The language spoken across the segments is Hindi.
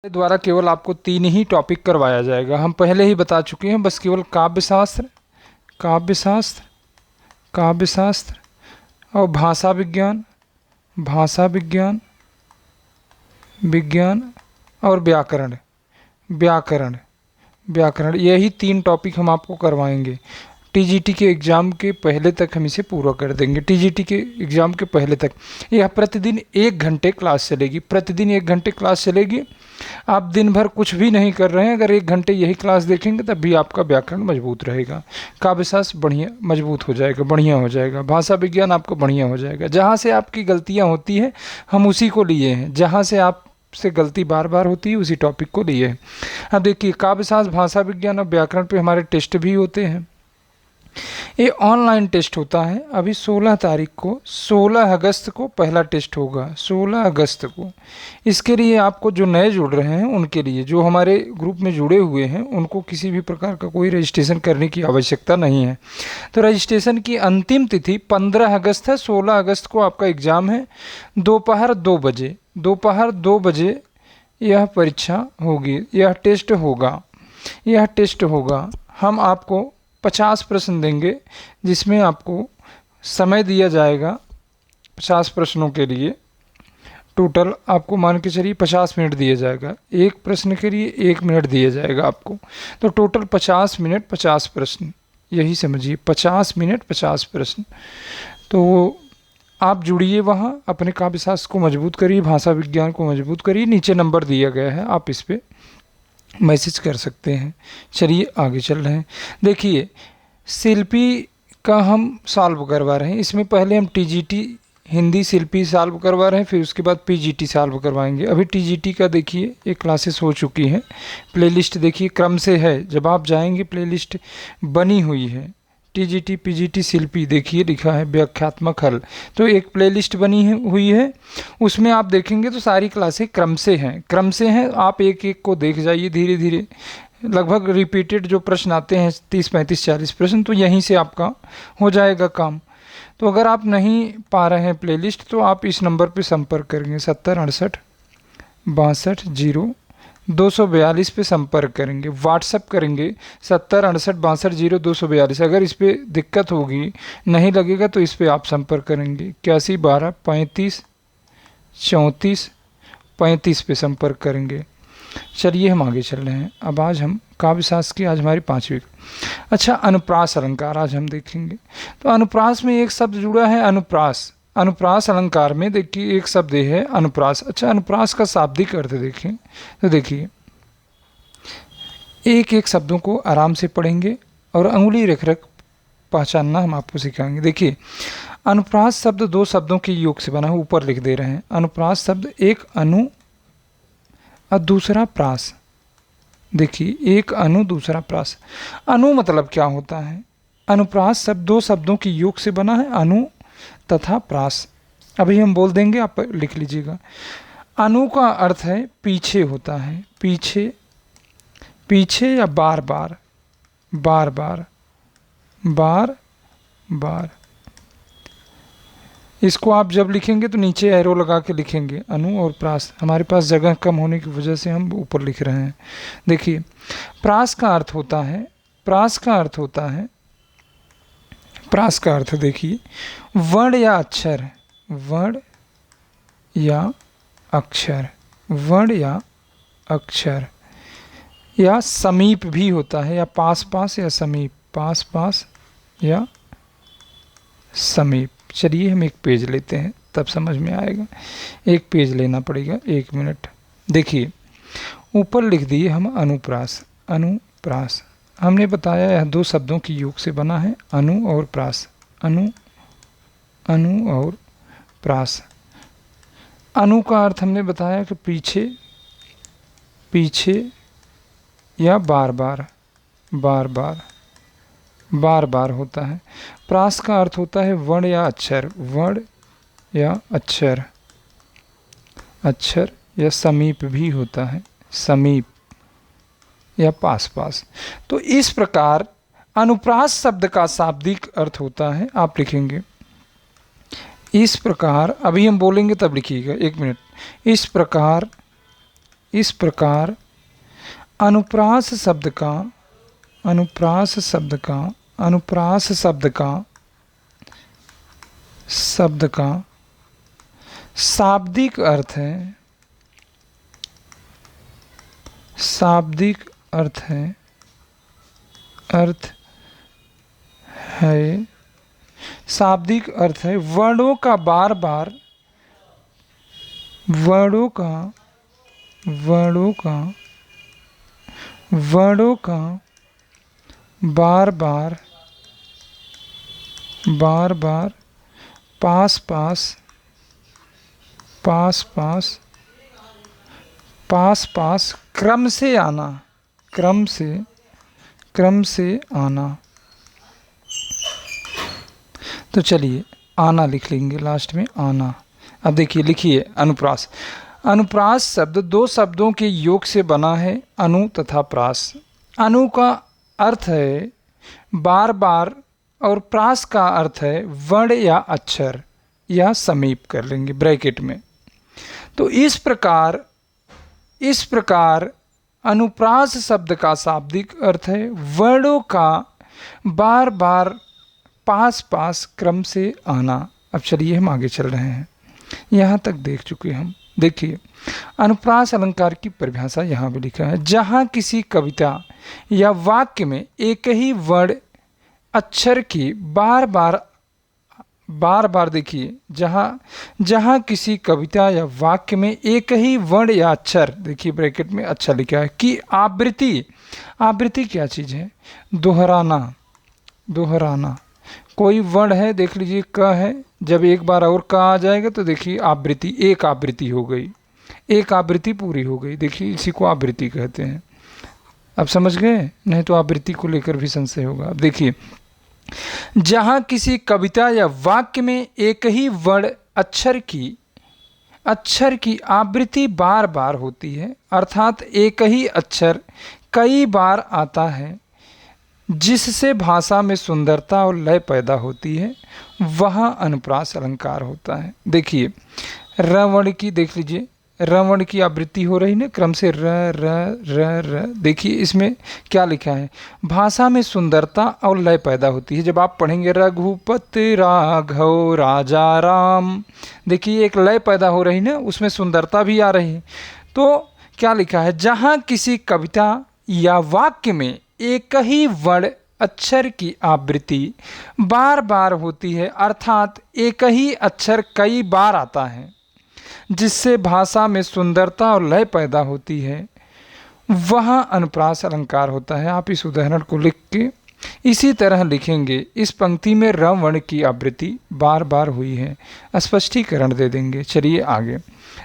द्वारा केवल आपको 3 ही टॉपिक करवाया जाएगा। हम पहले ही बता चुके हैं, बस केवल काव्यशास्त्र, काव्यशास्त्र, काव्यशास्त्र और भाषा विज्ञान, भाषा विज्ञान, विज्ञान और व्याकरण, व्याकरण, व्याकरण, यही 3 टॉपिक हम आपको करवाएंगे। टीजीटी के एग्ज़ाम के पहले तक हम इसे पूरा कर देंगे। टीजीटी के एग्ज़ाम के पहले तक यह प्रतिदिन 1 घंटे क्लास चलेगी, प्रतिदिन 1 घंटे क्लास चलेगी। आप दिन भर कुछ भी नहीं कर रहे हैं, अगर 1 घंटे यही क्लास देखेंगे तब भी आपका व्याकरण मजबूत रहेगा, काव्यशास्त्र बढ़िया मजबूत हो जाएगा, बढ़िया हो जाएगा, भाषा विज्ञान आपको बढ़िया हो जाएगा। जहाँ से आपकी गलतियाँ होती हैं हम उसी को लिए हैं, जहाँ से आप से गलती बार बार होती है उसी टॉपिक को लिए हैं। अब देखिए, काव्यशास्त्र, भाषा विज्ञान और व्याकरण पे हमारे टेस्ट भी होते हैं। ये ऑनलाइन टेस्ट होता है। अभी 16 तारीख को, 16 अगस्त को पहला टेस्ट होगा, 16 अगस्त को। इसके लिए आपको जो नए जुड़ रहे हैं उनके लिए, जो हमारे ग्रुप में जुड़े हुए हैं उनको किसी भी प्रकार का कोई रजिस्ट्रेशन करने की आवश्यकता नहीं है। तो रजिस्ट्रेशन की अंतिम तिथि 15 अगस्त है। 16 अगस्त को आपका एग्ज़ाम है, दोपहर 2 बजे, दोपहर 2 बजे यह परीक्षा होगी, यह टेस्ट होगा, यह टेस्ट होगा। हम आपको 50 प्रश्न देंगे, जिसमें आपको समय दिया जाएगा 50 प्रश्नों के लिए। टोटल आपको मान के चलिए 50 मिनट दिया जाएगा, एक प्रश्न के लिए 1 मिनट दिया जाएगा आपको। तो टोटल 50 मिनट 50 प्रश्न, यही समझिए 50 मिनट 50 प्रश्न। तो आप जुड़िए वहाँ, अपने काव्यशास्त्र को मजबूत करिए, भाषा विज्ञान को मजबूत करिए। नीचे नंबर दिया गया है, आप इस पर मैसेज कर सकते हैं। चलिए आगे चल रहे हैं। देखिए, शिल्पी का हम सॉल्व करवा रहे हैं। इसमें पहले हम टीजीटी हिंदी शिल्पी सॉल्व करवा रहे हैं, फिर उसके बाद पीजीटी सॉल्व करवाएंगे। अभी टीजीटी का देखिए ये क्लासेस हो चुकी हैं। प्लेलिस्ट देखिए क्रम से है, जब आप जाएंगे प्लेलिस्ट बनी हुई है। टीजीटी पीजीटी शिल्पी देखिए लिखा है व्याख्यात्मक हल, तो एक प्लेलिस्ट बनी हुई है, उसमें आप देखेंगे तो सारी क्लासें क्रम से हैं, क्रम से हैं। आप एक एक को देख जाइए धीरे धीरे। लगभग रिपीटेड जो प्रश्न आते हैं 30 35 40 प्रश्न, तो यहीं से आपका हो जाएगा काम। तो अगर आप नहीं पा रहे हैं प्लेलिस्ट तो आप इस नंबर पर संपर्क करेंगे, 70 68 62 242 पे संपर्क करेंगे, व्हाट्सअप करेंगे 70 68 62 242। अगर इस पर दिक्कत होगी, नहीं लगेगा तो इस पर आप संपर्क करेंगे 81 12 35 34 35 पे संपर्क करेंगे। चलिए हम आगे चल रहे हैं। अब आज हम काव्यशास्त्र की, आज हमारी 5वीं। अच्छा, अनुप्रास अलंकार आज हम देखेंगे। तो अनुप्रास में एक शब्द जुड़ा है, अनुप्रास। अनुप्रास अलंकार में देखिए एक शब्द है अनुप्रास। अच्छा, अनुप्रास का शाब्दिक अर्थ देखें तो देखिए, एक एक शब्दों को आराम से पढ़ेंगे और अंगुली रख रख पहचानना हम आपको सिखाएंगे। देखिए, अनुप्रास शब्द 2 शब्दों के योग से बना है, ऊपर लिख दे रहे हैं। अनुप्रास शब्द एक अनु और दूसरा प्रास। देखिए, एक अनु दूसरा प्रास। अनु मतलब क्या होता है? अनुप्रास शब्द 2 शब्दों की योग से बना है, अनु तथा प्रास। अभी हम बोल देंगे, आप लिख लीजिएगा। अनु का अर्थ है पीछे होता है, पीछे, पीछे या बार बार, बार बार, बार बार। इसको आप जब लिखेंगे तो नीचे एरो लगा के लिखेंगे, अनु और प्रास। हमारे पास जगह कम होने की वजह से हम ऊपर लिख रहे हैं। देखिए, प्रास का अर्थ होता है, प्रास का अर्थ होता है, प्रास का अर्थ देखिए, वर्ण या अक्षर, वर्ण या अक्षर, वर्ण या अक्षर, या समीप भी होता है, या पास पास या समीप, पास पास या समीप। चलिए हम एक पेज लेते हैं, तब समझ में आएगा। एक पेज लेना पड़ेगा, 1 मिनट। देखिए, ऊपर लिख दिए हम अनुप्रास, अनुप्रास। हमने बताया यह 2 शब्दों की योग से बना है, अनु और प्रास, अनु, अनु और प्रास। अनु का अर्थ हमने बताया कि पीछे, पीछे या बार बार, बार बार, बार बार होता है। प्रास का अर्थ होता है वर्ण या अक्षर, वर्ण या अक्षर, अक्षर या समीप भी होता है, समीप या पास पास। तो इस प्रकार अनुप्रास शब्द का शाब्दिक अर्थ होता है, आप लिखेंगे इस प्रकार। अभी हम बोलेंगे तब लिखिएगा, 1 मिनट। इस प्रकार इस प्रकार अनुप्रास शब्द का अनुप्रास शब्द का अनुप्रास शब्द का शाब्दिक अर्थ है, शाब्दिक अर्थ है शाब्दिक अर्थ है वर्णों का बार बार वर्णों का बार बार पास पास क्रम से आना। तो चलिए आना लिख लेंगे लास्ट में, आना। अब देखिए, लिखिए अनुप्रास। अनुप्रास शब्द दो शब्दों के योग से बना है, अनु तथा प्रास। अनु का अर्थ है बार बार और प्रास का अर्थ है वर्ण या अक्षर या समीप कर लेंगे ब्रैकेट में। तो इस प्रकार अनुप्रास शब्द का शाब्दिक अर्थ है वर्णों का बार बार पास क्रम से आना। अब चलिए हम आगे चल रहे हैं, यहाँ तक देख चुके हम। देखिए अनुप्रास अलंकार की परिभाषा यहाँ भी लिखा है, जहाँ किसी कविता या वाक्य में एक ही वर्ण अक्षर की बार बार देखिए, जहाँ किसी कविता या वाक्य में एक ही वर्ण या अक्षर, देखिए ब्रैकेट में अच्छा लिखा है कि आवृत्ति क्या चीज़ है? दोहराना। कोई वर्ण है, देख लीजिए क है, जब एक बार और क आ जाएगा तो देखिए आवृत्ति, एक आवृत्ति हो गई, एक आवृत्ति पूरी हो गई। देखिए इसी को आवृत्ति कहते हैं। अब समझ गए? नहीं तो आवृत्ति को लेकर भी संशय होगा। अब देखिए, जहाँ किसी कविता या वाक्य में एक ही वर्ण अक्षर की आवृत्ति बार बार होती है, अर्थात एक ही अक्षर कई बार आता है, जिससे भाषा में सुंदरता और लय पैदा होती है, वह अनुप्रास अलंकार होता है। देखिए रवर्ण की, देख लीजिए रवर्ण की आवृत्ति हो रही ना क्रम से, र। देखिए इसमें क्या लिखा है? भाषा में सुंदरता और लय पैदा होती है। जब आप पढ़ेंगे रघुपति राघव राजा राम, देखिए एक लय पैदा हो रही ना, उसमें सुंदरता भी आ रही है। तो क्या लिखा है? जहाँ किसी कविता या वाक्य में एक ही वर्ण अक्षर की आवृत्ति बार बार होती है, अर्थात एक ही अक्षर कई बार आता है, जिससे भाषा में सुंदरता और लय पैदा होती है, वह अनुप्रास अलंकार होता है। आप इस उदाहरण को लिख के इसी तरह लिखेंगे। इस पंक्ति में र वर्ण की आवृत्ति बार बार हुई है, स्पष्टीकरण दे देंगे। चलिए आगे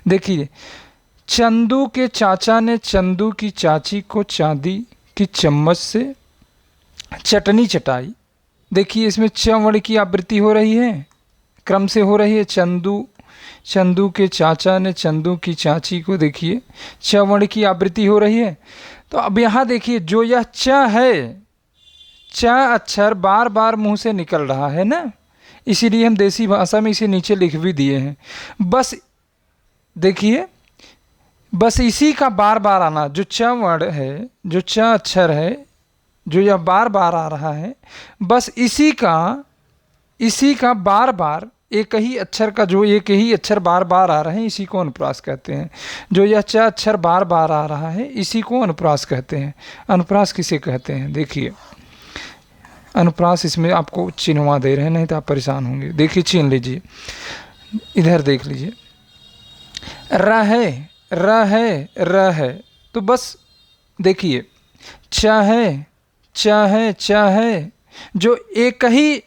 देखिए, चंदू के चाचा ने चंदू की चाची को चांदी की चम्मच से चटनी चटाई। देखिए इसमें च वर्ण की आवृत्ति हो रही है, क्रम से हो रही है। चंदू के चाचा ने चंदू की चाची को, देखिए च वर्ण की आवृत्ति हो रही है। तो अब यहाँ देखिए, जो यह च है, च अक्षर बार बार मुंह से निकल रहा है ना, इसीलिए हम देसी भाषा में इसे नीचे लिख भी दिए हैं। बस देखिए, बस इसी का बार बार आना, जो च वर्ण है, जो च अक्षर है, जो यह बार बार आ रहा है, बस इसी का बार बार एक ही अक्षर का, जो एक ही अक्षर बार बार आ रहे हैं, इसी को अनुप्रास कहते हैं। जो यह च अक्षर बार बार आ रहा है, इसी को अनुप्रास कहते हैं। अनुप्रास किसे कहते हैं? देखिए अनुप्रास, इसमें आपको चिन्हवा दे रहे हैं, नहीं तो आप परेशान होंगे। देखिए चिन्ह लीजिए, इधर देख लीजिए, र है। तो बस देखिए च है, जो एक ही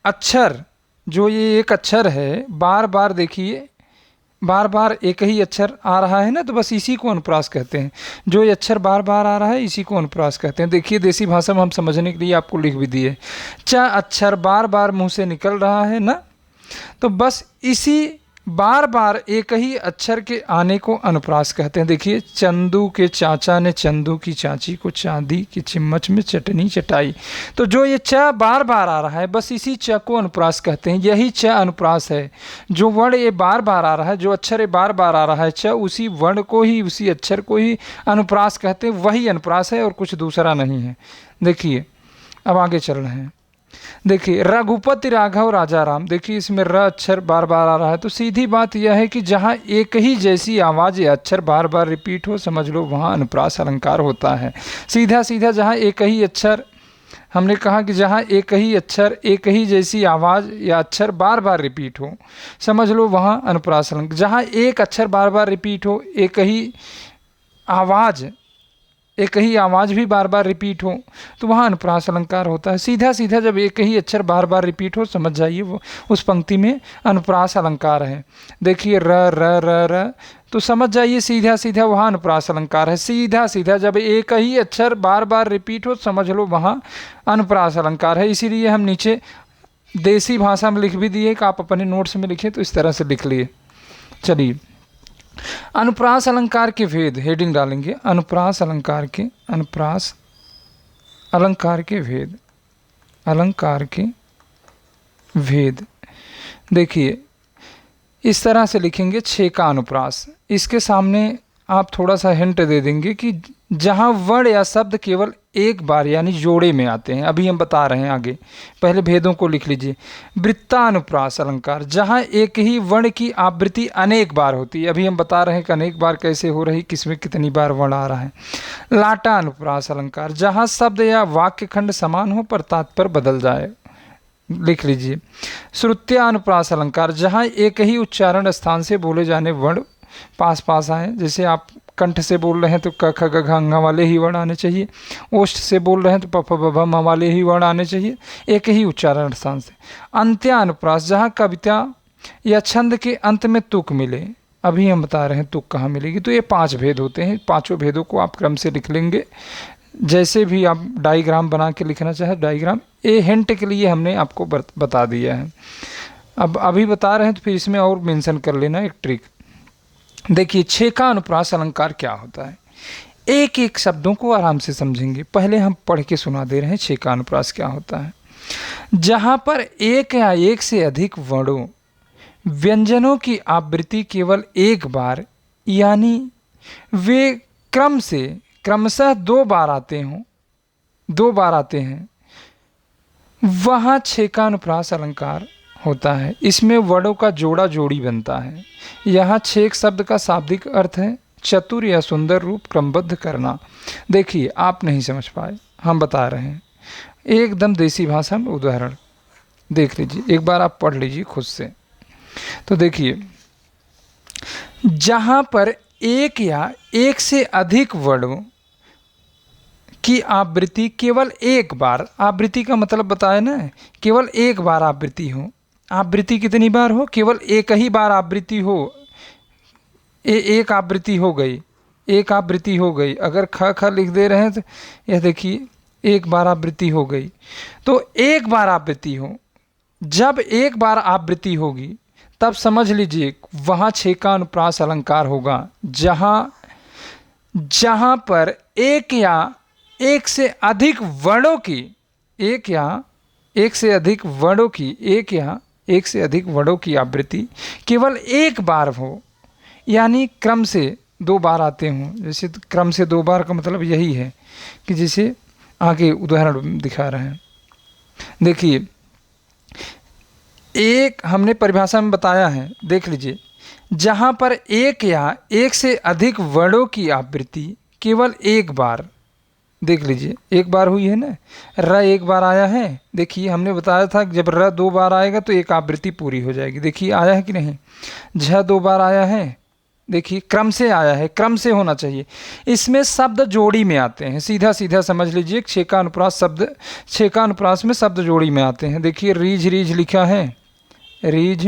अक्षर, जो ये एक अक्षर है, बार बार देखिए, बार बार एक ही अक्षर आ रहा है ना, तो बस इसी को अनुप्रास कहते हैं। जो ये अक्षर बार बार आ रहा है, इसी को अनुप्रास कहते हैं। देखिए देसी भाषा में हम समझने के लिए आपको लिख भी दिए, च अक्षर बार बार मुंह से निकल रहा है ना, तो बस इसी बार बार एक ही अक्षर के आने को अनुप्रास कहते हैं। देखिए, चंदू के चाचा ने चंदू की चाची को चांदी की चम्मच में चटनी चटाई। तो जो ये च बार बार आ रहा है, बस इसी च को अनुप्रास कहते हैं। यही च अनुप्रास है। जो वर्ण ये बार बार आ रहा है, जो अक्षर ये बार बार आ रहा है च, उसी वर्ण को ही, उसी अक्षर को ही अनुप्रास कहते हैं। वही अनुप्रास है और कुछ दूसरा नहीं है। देखिए, अब आगे चल रहे हैं। देखिए, रघुपति राघव राजा राम। देखिए, इसमें र अक्षर बार बार आ रहा है, तो सीधी बात यह है कि जहाँ एक ही जैसी आवाज़ या अक्षर बार बार रिपीट हो, समझ लो वहाँ अनुप्रास अलंकार होता है। सीधा सीधा जहाँ एक ही अक्षर, हमने कहा कि जहाँ एक ही अक्षर, एक ही जैसी आवाज़ या अक्षर बार बार रिपीट हो, समझ लो वहाँ अनुप्रास अलंकार। जहाँ एक अक्षर बार बार रिपीट हो, एक ही आवाज़ भी बार बार रिपीट हो, तो वहाँ अनुप्रास अलंकार होता है। सीधा सीधा जब एक ही अक्षर बार बार रिपीट हो, समझ जाइए वो उस पंक्ति में अनुप्रास अलंकार है। देखिए, र र र र, तो समझ जाइए सीधा सीधा वहाँ अनुप्रास अलंकार है। सीधा सीधा जब एक ही अक्षर बार बार रिपीट हो, समझ लो वहाँ अनुप्रास अलंकार है। इसीलिए हम नीचे देसी भाषा में लिख भी दिए कि आप अपने नोट्स में लिखें, तो इस तरह से लिख लिए। चलिए, अनुप्रास अलंकार के भेद, हेडिंग डालेंगे, अनुप्रास अलंकार के भेद, अलंकार के भेद। देखिए, इस तरह से लिखेंगे, 6 का अनुप्रास। इसके सामने आप थोड़ा सा हिंट दे देंगे कि जहाँ वर्ण या शब्द केवल एक बार यानी जोड़े में आते हैं, अभी हम बता रहे हैं आगे, पहले भेदों को लिख लीजिए। वृत्तानुप्रास अलंकार, जहाँ एक ही वर्ण की आवृत्ति अनेक बार होती है, अभी हम बता रहे हैं कि अनेक बार कैसे हो रही, किसमें कितनी बार वर्ण आ रहा है। लाटानुप्रास अलंकार, जहाँ शब्द या वाक्य खंड समान हो पर तात्पर्य बदल जाए, लिख लीजिए। श्रुत्यानुप्रास अलंकार, जहाँ एक ही उच्चारण स्थान से बोले जाने वर्ण पास पास आए। जैसे आप कंठ से बोल रहे हैं तो क ख ग घ ङ वाले ही वर्ण आने चाहिए, ओष्ठ से बोल रहे हैं तो प फ ब भ म वाले ही वर्ण आने चाहिए, एक ही उच्चारण स्थान से। अंत्यानुप्रास, जहाँ कविता या छंद के अंत में तुक मिले, अभी हम बता रहे हैं तुक कहाँ मिलेगी। तो ये 5 भेद होते हैं। 5 भेदों को आप क्रम से लिख लेंगे, जैसे भी आप डायग्राम बना के लिखना चाहे डायग्राम। ये हिंट के लिए हमने आपको बता दिया है। अब अभी बता रहे हैं तो फिर इसमें और मेंशन कर लेना एक ट्रिक। देखिए, 6 का अनुप्रास अलंकार क्या होता है, एक एक शब्दों को आराम से समझेंगे। पहले हम पढ़ के सुना दे रहे हैं 6 का अनुप्रास क्या होता है। जहाँ पर एक या एक से अधिक वर्णों, व्यंजनों की आवृत्ति केवल एक बार यानी वे क्रमशः 2 बार आते हैं, वहाँ 6 का अनुप्रास अलंकार होता है। इसमें वर्णों का जोड़ा जोड़ी बनता है। यहाँ 6 शब्द का शाब्दिक अर्थ है चतुर या सुंदर रूप क्रमबद्ध करना। देखिए, आप नहीं समझ पाए, हम बता रहे हैं एकदम देसी भाषा में उदाहरण देख लीजिए, एक बार आप पढ़ लीजिए खुद से। तो देखिए, जहाँ पर एक या एक से अधिक वर्णों की आवृत्ति केवल एक बार, आवृत्ति का मतलब बताया ना, केवल एक बार आवृत्ति हो। आवृत्ति कितनी बार हो, केवल एक ही बार आवृत्ति हो। एक आवृत्ति हो गई, एक आवृत्ति हो गई। अगर ख ख लिख दे रहे हैं तो यह देखिए एक बार आवृत्ति हो गई। तो एक बार आवृत्ति हो, जब एक बार आवृत्ति होगी तब समझ लीजिए वहाँ 6 का अनुप्रास अलंकार होगा। जहाँ पर एक या एक से अधिक वर्णों की, एक या एक से अधिक वर्णों की आवृत्ति केवल एक बार हो, यानी क्रम से 2 बार आते हों। जैसे क्रम से 2 बार का मतलब यही है कि जैसे आगे उदाहरण दिखा रहे हैं। देखिए, एक हमने परिभाषा में बताया है, देख लीजिए। जहाँ पर एक या एक से अधिक वर्णों की आवृत्ति केवल एक बार, देख लीजिए एक बार हुई है ना, र एक बार आया है। देखिए, हमने बताया था कि जब र 2 बार आएगा तो एक आवृत्ति पूरी हो जाएगी। देखिए आया है कि नहीं। झ 2 बार आया है, देखिए क्रम से आया है, क्रम से होना चाहिए। इसमें शब्द जोड़ी में आते हैं, सीधा सीधा समझ लीजिए। 6 का अनुप्रास में शब्द जोड़ी में आते हैं। देखिए, रीझ रीझ लिखा है, रीझ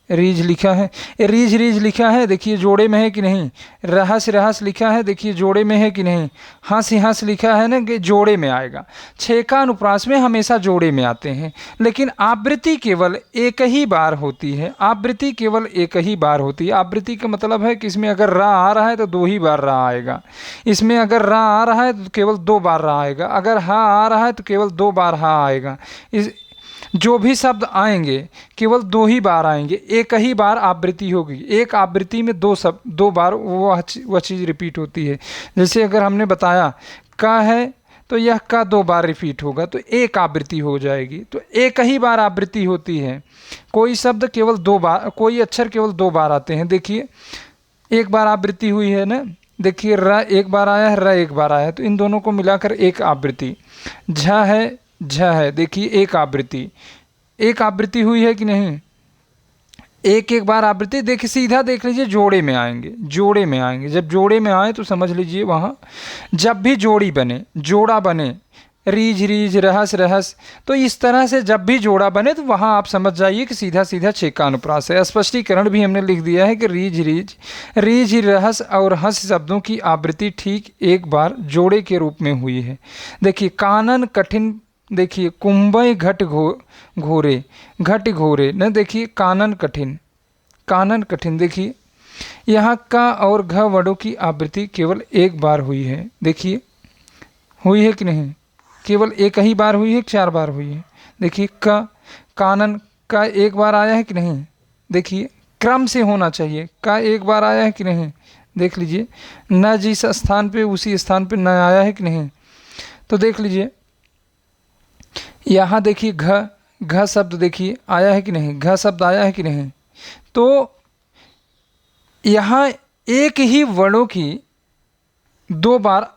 रीझ लिखा है, रीझ रीझ लिखा है, देखिए जोड़े में है कि नहीं। रहस रहस लिखा है, देखिए जोड़े में है कि नहीं। हंस हंस लिखा है ना, कि जोड़े में आएगा। छेका अनुप्रास में हमेशा जोड़े में आते हैं, लेकिन आवृत्ति केवल एक ही बार होती है। आवृत्ति केवल एक ही बार होती है। आवृत्ति का मतलब है कि इसमें अगर रा आ रहा है तो 2 ही बार रा आएगा, इसमें अगर रा आ रहा है तो केवल 2 बार रा आएगा, अगर हा आ रहा है तो केवल 2 बार हा आएगा। इस जो भी शब्द आएंगे केवल 2 ही बार आएंगे, एक ही बार आवृत्ति होगी। एक आवृत्ति में 2 शब्द 2 बार वह चीज़ रिपीट होती है। जैसे अगर हमने बताया का है तो यह का 2 बार रिपीट होगा तो एक आवृत्ति हो जाएगी। तो एक ही बार आवृत्ति होती है। कोई शब्द केवल 2 बार, कोई अक्षर केवल 2 बार आते हैं। देखिए एक बार आवृत्ति हुई है ना, देखिए र एक बार आया है, र एक बार आया है, तो इन दोनों को मिलाकर एक आवृत्ति। झ है, झ है, देखिए एक आवृत्ति। एक आवृत्ति हुई है कि नहीं, एक एक बार आवृत्ति। देखिए सीधा देख लीजिए जोड़े में आएंगे, जोड़े में आएंगे। जब जोड़े में आए तो समझ लीजिए वहाँ जब भी जोड़ी बने, जोड़ा बने, रीझ रीझ रहस रहस, तो इस तरह से जब भी जोड़ा बने तो वहाँ आप समझ जाइए कि सीधा सीधा छेका अनुप्रास है। स्पष्टीकरण भी हमने लिख दिया है कि रीझ रीझ, रीझ रहस और हंस शब्दों की आवृत्ति ठीक एक बार जोड़े के रूप में हुई है। देखिए कानन कठिन, देखिए कुंभय घट घोरे, घट घोरे न, देखिए कानन कठिन, कानन कठिन। देखिए यहाँ का और घ वर्णों की आवृत्ति केवल एक बार हुई है। देखिए हुई है कि नहीं, केवल एक ही बार हुई है, 4 बार हुई है। देखिए का, कानन का एक बार आया है कि नहीं, देखिए क्रम से होना चाहिए। का एक बार आया है कि नहीं, देख लीजिए। न जिस स्थान पे उसी स्थान पे न आया है कि नहीं, तो देख लीजिए यहाँ देखिए घ, घ शब्द देखिए आया है कि नहीं, घ शब्द आया है कि नहीं। तो यहाँ एक ही वर्णों की 2 बार,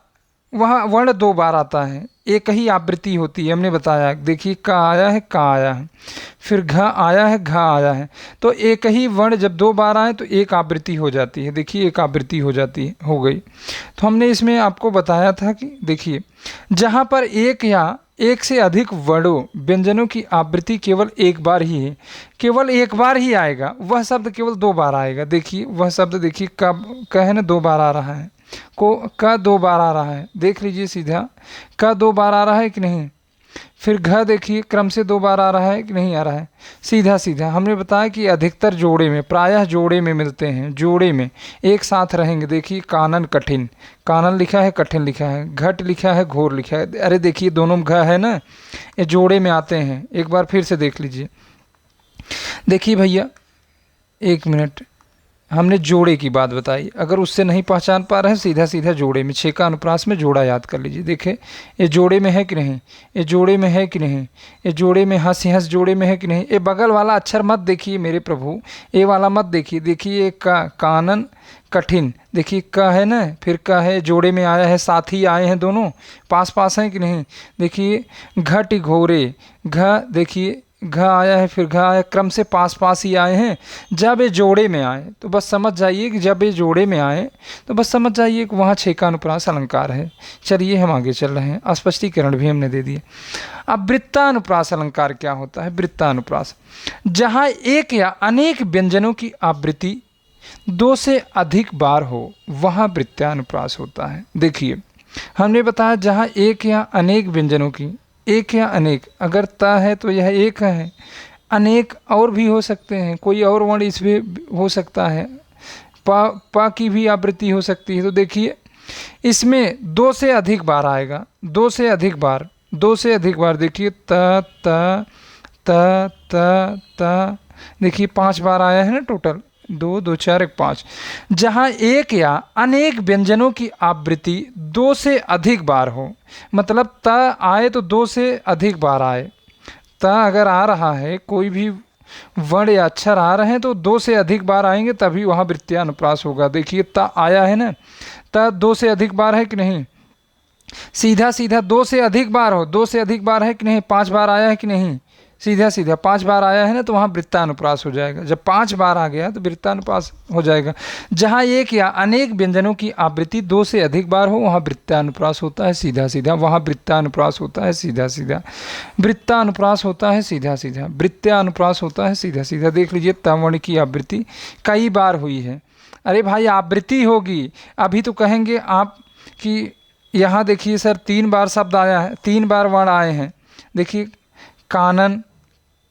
वहाँ वर्ण 2 बार आता है, एक ही आवृत्ति होती है। हमने बताया, देखिए का आया है, का आया है, फिर घ आया है, घ आया है, तो एक ही वर्ण जब 2 बार आए तो एक आवृत्ति हो जाती है। देखिए एक आवृत्ति हो जाती है, हो गई। तो हमने इसमें आपको बताया था कि देखिए जहाँ पर एक या एक से अधिक वर्णों व्यंजनों की आवृत्ति केवल एक बार ही है, केवल एक बार ही आएगा, वह शब्द केवल 2 बार आएगा। देखिए वह शब्द देखिए का है ना, 2 बार आ रहा है, को का 2 बार आ रहा है, देख लीजिए सीधा का 2 बार आ रहा है कि नहीं। फिर घ देखिए क्रम से 2 बार आ रहा है कि नहीं आ रहा है, सीधा सीधा। हमने बताया कि अधिकतर जोड़े में, प्रायः जोड़े में मिलते हैं, जोड़े में एक साथ रहेंगे। देखिए कानन कठिन, कानन लिखा है, कठिन लिखा है, घट लिखा है, घोर लिखा है। अरे देखिए दोनों घ है ना, ये जोड़े में आते हैं। एक बार फिर से देख लीजिए। देखिए भैया 1 मिनट, हमने जोड़े की बात बताई, अगर उससे नहीं पहचान पा रहे हैं सीधा सीधा जोड़े में, छेका अनुप्रास में जोड़ा याद कर लीजिए। देखें ये जोड़े में है कि नहीं, ये जोड़े में है कि नहीं, ये जोड़े में हंस हंस जोड़े में है कि नहीं। ये बगल वाला अक्षर मत देखिए मेरे प्रभु, ये वाला मत देखिए। देखिए का, कानन कठिन, देखिए का है ना, फिर का है, जोड़े में आया है, साथ ही आए हैं, दोनों पास पास हैं कि नहीं। देखिए घट घोरे, घ देखिए घ आया है, फिर घ आया, क्रम से पास पास ही आए हैं। जब ये जोड़े में आए तो बस समझ जाइए कि जब ये जोड़े में आए तो बस समझ जाइए कि वहाँ छेका अनुप्रास अलंकार है। चलिए हम आगे चल रहे हैं, स्पष्टीकरण भी हमने दे दिए। अब वृत्तानुप्रास अलंकार क्या होता है। वृत्तानुप्रास जहाँ एक या अनेक व्यंजनों की आवृत्ति 2 से अधिक बार हो वहाँ वृत्तानुप्रास होता है। देखिए हमने बताया जहाँ एक या अनेक व्यंजनों की, एक या अनेक, अगर त है तो यह एक है, अनेक और भी हो सकते हैं, कोई और वर्ण इसमें हो सकता है, पा की भी आवृत्ति हो सकती है। तो देखिए इसमें 2 से अधिक बार आएगा, 2 से अधिक बार, 2 से अधिक बार। देखिए त त त त त, देखिए 5 बार आया है ना टोटल, 2 2 4 1 5। जहाँ एक या अनेक व्यंजनों की आवृत्ति 2 से अधिक बार हो, मतलब त आए तो 2 से अधिक बार आए। त अगर आ रहा है, कोई भी वर्ण या अक्षर आ रहे हैं तो 2 से अधिक बार आएंगे तभी वहाँ वृत्तानुप्रास होगा। देखिए त आया है ना, त 2 से अधिक बार है कि नहीं, सीधा सीधा 2 से अधिक बार हो, 2 से अधिक बार है कि नहीं, 5 बार आया है कि नहीं, सीधा सीधा 5 बार आया है ना तो वहाँ वृत्तानुप्रास हो जाएगा। जब 5 बार आ गया तो वृत्तानुप्रास हो जाएगा। जहाँ एक या अनेक व्यंजनों की आवृत्ति 2 से अधिक बार हो वहाँ वृत्तानुप्रास होता है सीधा सीधा, वहाँ वृत्तानुप्रास होता है सीधा सीधा, वृत्तानुप्रास होता है सीधा सीधा, वृत्तानुप्रास होता है सीधा सीधा। देख लीजिए तवर्ण की आवृत्ति कई बार हुई है। अरे भाई आवृत्ति होगी, अभी तो कहेंगे आप कि यहाँ देखिए सर 3 बार शब्द आया है, 3 बार वर्ण आए हैं। देखिए कानन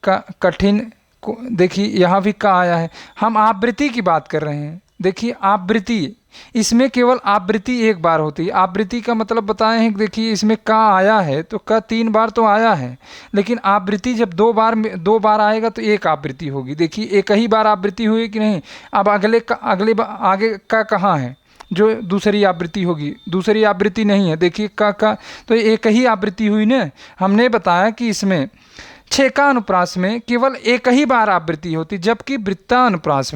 का कठिन को, देखिए यहाँ भी का आया है। हम आवृत्ति की बात कर रहे हैं। देखिए आवृत्ति, इसमें केवल आवृत्ति एक बार होती है। आवृत्ति का मतलब बताए हैं कि देखिए इसमें का आया है तो का 3 बार तो आया है, लेकिन आवृत्ति जब 2 बार आएगा तो एक आवृत्ति होगी। देखिए एक ही बार आवृत्ति हुई कि नहीं। अब अगले आगे का कहाँ है जो दूसरी आवृत्ति होगी, दूसरी आवृत्ति नहीं है। देखिए का तो एक ही आवृत्ति हुई ना। हमने बताया कि इसमें छेकानुप्रास में केवल एक ही बार आवृत्ति होती, जबकि वृत्तानुप्रास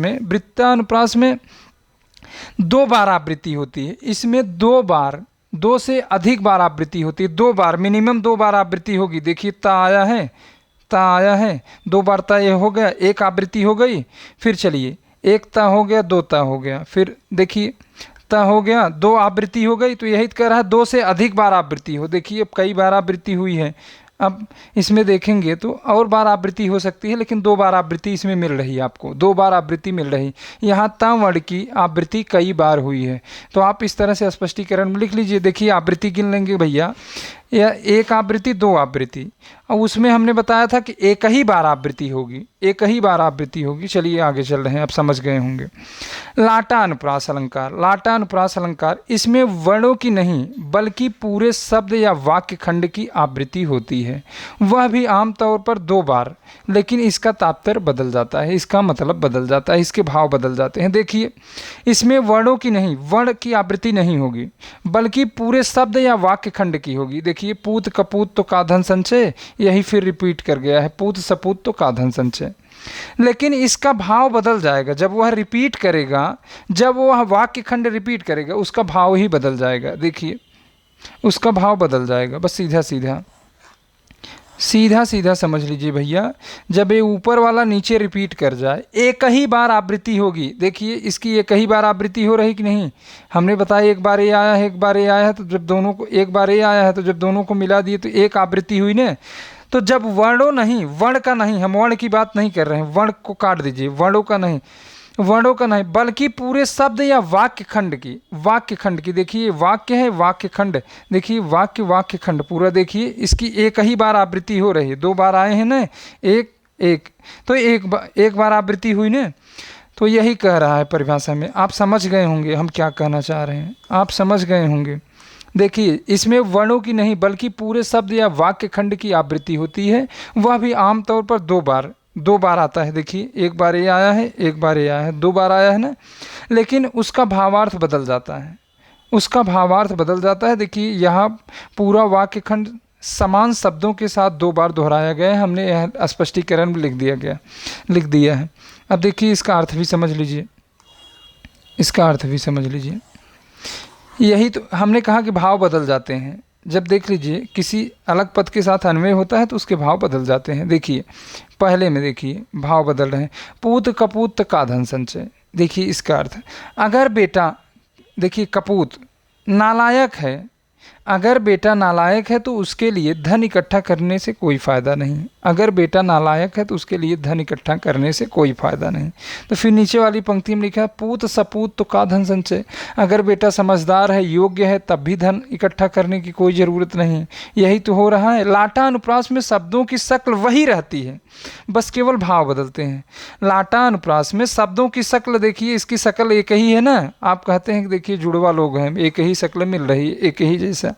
में 2 बार आवृत्ति होती है। इसमें 2 बार, 2 से अधिक बार आवृत्ति होती है। 2 बार मिनिमम 2 बार आवृत्ति होगी। देखिए ता आया है 2 बार ता ये हो गया, एक आवृत्ति हो गई। फिर चलिए एक ता हो गया, 2 ता हो गया, फिर देखिए ता हो गया, 2 आवृत्ति हो गई। तो यही कह रहा है 2 से अधिक बार आवृत्ति हो। देखिए अब कई बार आवृत्ति हुई है। अब इसमें देखेंगे तो और बार आवृत्ति हो सकती है, लेकिन 2 बार आवृत्ति इसमें मिल रही है आपको, 2 बार आवृत्ति मिल रही। यहाँ ता वर्ण की आवृत्ति कई बार हुई है। तो आप इस तरह से स्पष्टीकरण में लिख लीजिए। देखिए आवृत्ति गिन लेंगे भैया, या एक आवृत्ति 2 आवृत्ति, और उसमें हमने बताया था कि एक ही बार आवृत्ति होगी, एक ही बार आवृत्ति होगी। चलिए आगे चल रहे हैं, आप समझ गए होंगे। लाटानुप्रास अलंकार, लाटानुप्रास अलंकार, इसमें वर्णों की नहीं बल्कि पूरे शब्द या वाक्य खंड की आवृत्ति होती है, वह भी आमतौर पर 2 बार, लेकिन इसका तात्पर्य बदल जाता है, इसका मतलब बदल जाता है, इसके भाव बदल जाते हैं। देखिए इसमें वर्णों की नहीं, वर्ण की आवृत्ति नहीं होगी, बल्कि पूरे शब्द या वाक्य खंड की होगी। देखिए पूत कपूत तो का धन संचय, यही फिर रिपीट कर गया है, पूत सपूत तो का धन संचय। लेकिन इसका भाव बदल जाएगा जब वह रिपीट करेगा, जब वह वाक्य खंड रिपीट करेगा उसका भाव ही बदल जाएगा। देखिए उसका भाव बदल जाएगा। बस सीधा सीधा समझ लीजिए भैया। जब ये ऊपर वाला नीचे रिपीट कर जाए, एक ही बार आवृत्ति होगी। देखिए इसकी एक ही बार आवृत्ति हो रही कि नहीं। हमने बताया एक बार ये आया है, एक बार ये आया है, तो जब दोनों को एक बार ये आया है तो जब दोनों को मिला दिए तो एक आवृत्ति हुई ना। तो जब वर्णों नहीं, वर्ण का नहीं, हम वर्ण की बात नहीं कर रहे हैं, वर्ण को काट दीजिए, वर्णों का नहीं, बल्कि पूरे शब्द या वाक्य खंड की, देखिए वाक्य है वाक्य खंड, देखिए वाक्य खंड पूरा, देखिए इसकी एक ही बार आवृत्ति हो रही है। 2 बार आए हैं ना, एक तो एक बार आवृत्ति हुई ना। तो यही कह रहा है परिभाषा में। आप समझ गए होंगे हम क्या कहना चाह रहे हैं, आप समझ गए होंगे। देखिए इसमें वर्णों की नहीं बल्कि पूरे शब्द या वाक्य खंड की आवृत्ति होती है, वह भी आमतौर पर 2 बार आता है। देखिए एक बार ये आया है, एक बार ये आया है, 2 बार आया है ना, लेकिन उसका भावार्थ बदल जाता है, देखिए यहाँ पूरा वाक्य खंड समान शब्दों के साथ 2 बार दोहराया गया है। हमने यह स्पष्टीकरण में लिख दिया है। अब देखिए इसका अर्थ भी समझ लीजिए, यही तो हमने कहा कि भाव बदल जाते हैं। जब देख लीजिए किसी अलग पद के साथ अन्वय होता है तो उसके भाव बदल जाते हैं। देखिए पहले में देखिए भाव बदल रहे हैं। पूत कपूत का धन संचय, देखिए इसका अर्थ, अगर बेटा, देखिए कपूत नालायक है, अगर बेटा नालायक है तो उसके लिए धन इकट्ठा करने से कोई फ़ायदा नहीं। अगर बेटा नालायक है तो उसके लिए धन इकट्ठा करने से कोई फ़ायदा नहीं। तो फिर नीचे वाली पंक्ति में लिखा है पूत सपूत तो का धन संचय, अगर बेटा समझदार है, योग्य है, तब भी धन इकट्ठा करने की कोई ज़रूरत नहीं। यही तो हो रहा है। लाटा अनुप्रास में शब्दों की शक्ल वही रहती है, बस केवल भाव बदलते हैं। लाटा अनुप्रास में शब्दों की शक्ल, देखिए इसकी शक्ल एक ही है ना। आप कहते हैं कि देखिए जुड़वा लोग हैं, एक ही शक्ल मिल रही है, एक ही जैसा,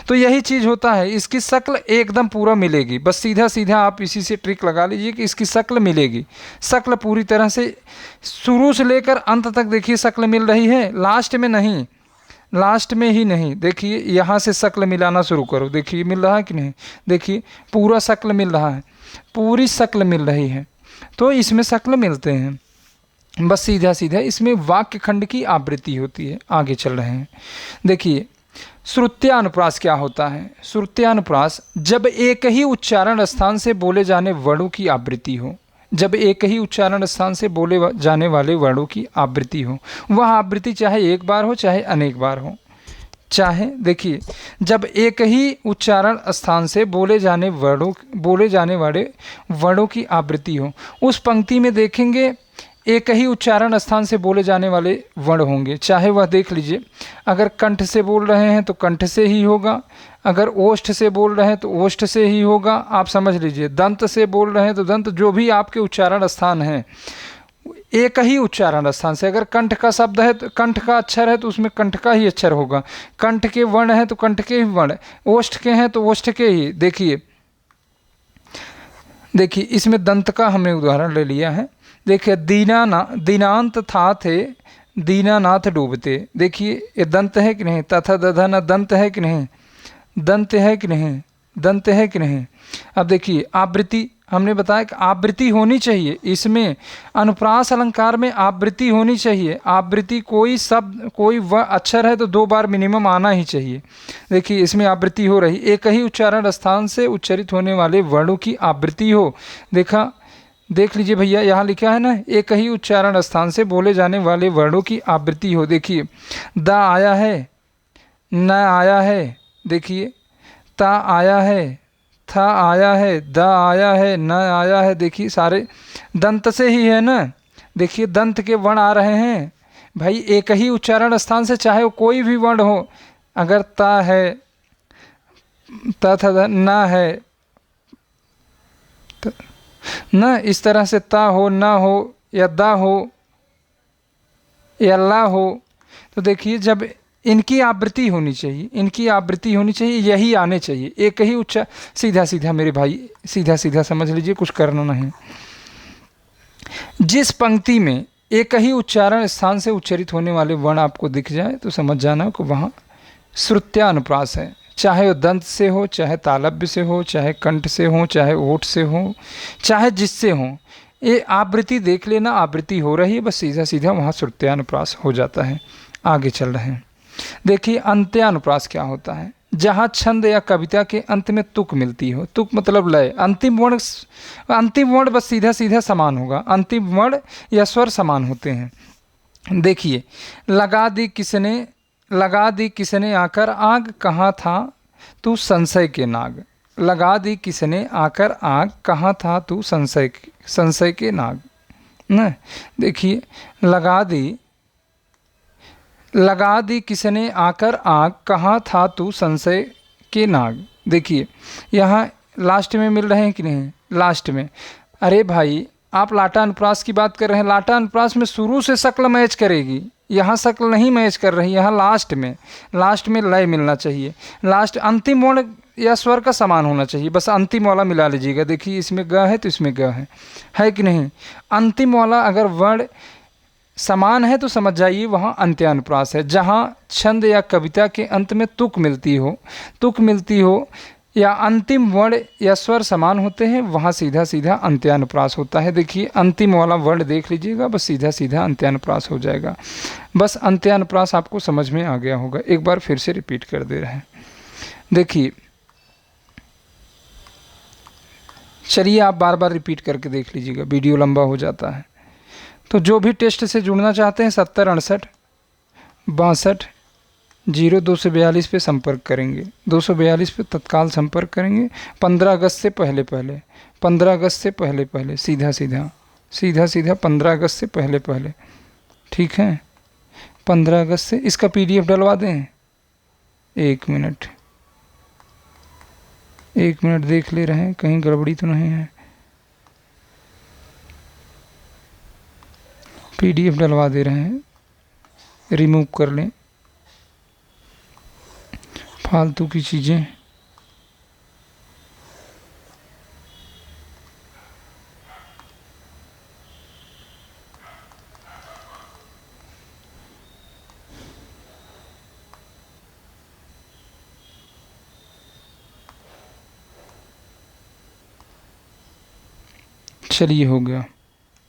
तो यही चीज़ होता है। इसकी शक्ल एकदम पूरा मिलेगी। बस सीधा सीधा आप इसी से ट्रिक लगा लीजिए कि इसकी शक्ल मिलेगी। शक्ल पूरी तरह से शुरू से लेकर अंत तक देखिए शक्ल मिल रही है, लास्ट में ही नहीं। देखिए यहाँ से शक्ल मिलाना शुरू करो, देखिए मिल रहा है कि नहीं। देखिए पूरा शक्ल मिल रहा है, पूरी शक्ल मिल रही है। तो इसमें शक्ल मिलते हैं। बस सीधा सीधा इसमें वाक्य खंड की आवृत्ति होती है। आगे चल रहे हैं, देखिए श्रुत्यानुप्रास क्या होता है? श्रुत्यानुप्रास जब एक ही उच्चारण स्थान से बोले जाने वर्णों की आवृत्ति हो, जब एक ही उच्चारण स्थान से बोले जाने वाले वर्णों की आवृत्ति हो, वह आवृत्ति चाहे एक बार हो चाहे अनेक बार हो, चाहे देखिए जब एक ही उच्चारण स्थान से बोले जाने वाले वर्णों की आवृत्ति हो, उस पंक्ति में देखेंगे एक ही उच्चारण स्थान से बोले जाने वाले वर्ण होंगे, चाहे वह देख लीजिए अगर कंठ से बोल रहे हैं तो कंठ से ही होगा, अगर ओष्ठ से बोल रहे हैं तो ओष्ठ से ही होगा, आप समझ लीजिए, दंत से बोल रहे हैं तो दंत, जो भी आपके उच्चारण स्थान हैं एक ही उच्चारण स्थान से, अगर कंठ का शब्द है तो कंठ का अक्षर है तो उसमें कंठ का ही अक्षर होगा, कंठ के वर्ण है तो कंठ के ही वर्ण, ओष्ठ के हैं तो ओष्ठ के ही। देखिए इसमें दंत का हमने उदाहरण ले लिया है। देखिए दीनांत था थे दीनानाथ डूबते, देखिए ये दंत है कि नहीं, तथा दधन दंत है कि नहीं, दंत है कि नहीं, दंत है कि नहीं। अब देखिए आवृत्ति हमने बताया कि आवृत्ति होनी चाहिए, इसमें अनुप्रास अलंकार में आवृत्ति होनी चाहिए। आवृत्ति कोई शब्द कोई वह अक्षर है तो 2 बार मिनिमम आना ही चाहिए। देखिए इसमें आवृत्ति हो रही, एक ही उच्चारण स्थान से उच्चरित होने वाले वर्णों की आवृत्ति हो। देख लीजिए भैया, यहाँ लिखा है ना, एक ही उच्चारण स्थान से बोले जाने वाले वर्णों की आवृत्ति हो। देखिए द आया है, न आया है, देखिए ता आया है, था आया है, द आया है, न आया है, देखिए सारे दंत से ही है ना। देखिए दंत के वर्ण आ रहे हैं भाई एक ही उच्चारण स्थान से, चाहे वो कोई भी वर्ण हो, अगर ता है, ता था, न है न, इस तरह से ता हो, ना हो, या दा हो, या ला हो, तो देखिए जब इनकी आवृत्ति होनी चाहिए, इनकी आवृत्ति होनी चाहिए, यही आने चाहिए एक ही उच्चार। सीधा सीधा मेरे भाई, सीधा सीधा समझ लीजिए, कुछ करना नहीं। जिस पंक्ति में एक ही उच्चारण स्थान से उच्चरित होने वाले वर्ण आपको दिख जाए तो समझ जाना कि वहाँ श्रुत्यानुप्रास है, चाहे वो दंत से हो, चाहे तालव्य से हो, चाहे कंठ से हो, चाहे ओठ से हो, चाहे जिससे हो, ये आवृत्ति देख लेना, आवृत्ति हो रही है, बस सीधा सीधा वहाँ श्रुत्यानुप्रास हो जाता है। आगे चल रहे हैं, देखिए अंत्यानुप्रास क्या होता है? जहाँ छंद या कविता के अंत में तुक मिलती हो, तुक मतलब लय, अंतिम वर्ण बस सीधा सीधा समान होगा, अंतिम वर्ण या स्वर समान होते हैं। देखिए लगा दी किसने आकर आग, कहाँ था तू संशय के नाग, लगा दी किसने आकर आग, कहाँ था तू संशय के नाग न। देखिए लगा दी किसने आकर आग, कहाँ था तू संशय के नाग। देखिए यहाँ लास्ट में मिल रहे हैं कि नहीं, लास्ट में। अरे भाई आप लाटा अनुप्रास की बात कर रहे हैं, लाटा अनुप्रास में शुरू से शक्ल मैच करेगी, यहाँ शक्ल नहीं मैच कर रही, यहाँ लास्ट में लय मिलना चाहिए, लास्ट अंतिम वर्ण या स्वर का समान होना चाहिए, बस अंतिम वाला मिला लीजिएगा। देखिए इसमें ग है तो इसमें ग है कि नहीं, अंतिम वाला अगर वर्ण समान है तो समझ जाइए वहाँ अंत्यानुप्रास है। जहाँ छंद या कविता के अंत में तुक मिलती हो या अंतिम वर्ण या स्वर समान होते हैं, वहाँ सीधा सीधा अंत्यानुप्रास होता है। देखिए अंतिम वाला वर्ण देख लीजिएगा, बस सीधा सीधा अंत्यानुप्रास हो जाएगा। बस अंत्यानुप्रास आपको समझ में आ गया होगा, एक बार फिर से रिपीट कर दे रहे हैं। देखिए चलिए आप बार बार रिपीट करके देख लीजिएगा, वीडियो लंबा हो जाता है। तो जो भी टेस्ट से जुड़ना चाहते हैं 70 68 62 0242 पे संपर्क करेंगे, 242 पे तत्काल संपर्क करेंगे। 15 अगस्त से पहले 15 अगस्त से पहले सीधा सीधा 15 अगस्त से पहले, ठीक है। 15 अगस्त से इसका PDF डलवा दें। एक मिनट देख ले रहे हैं, कहीं गड़बड़ी तो नहीं है। PDF डलवा दे रहे हैं, रिमूव कर लें फालतू की चीज़ें। चलिए हो गया।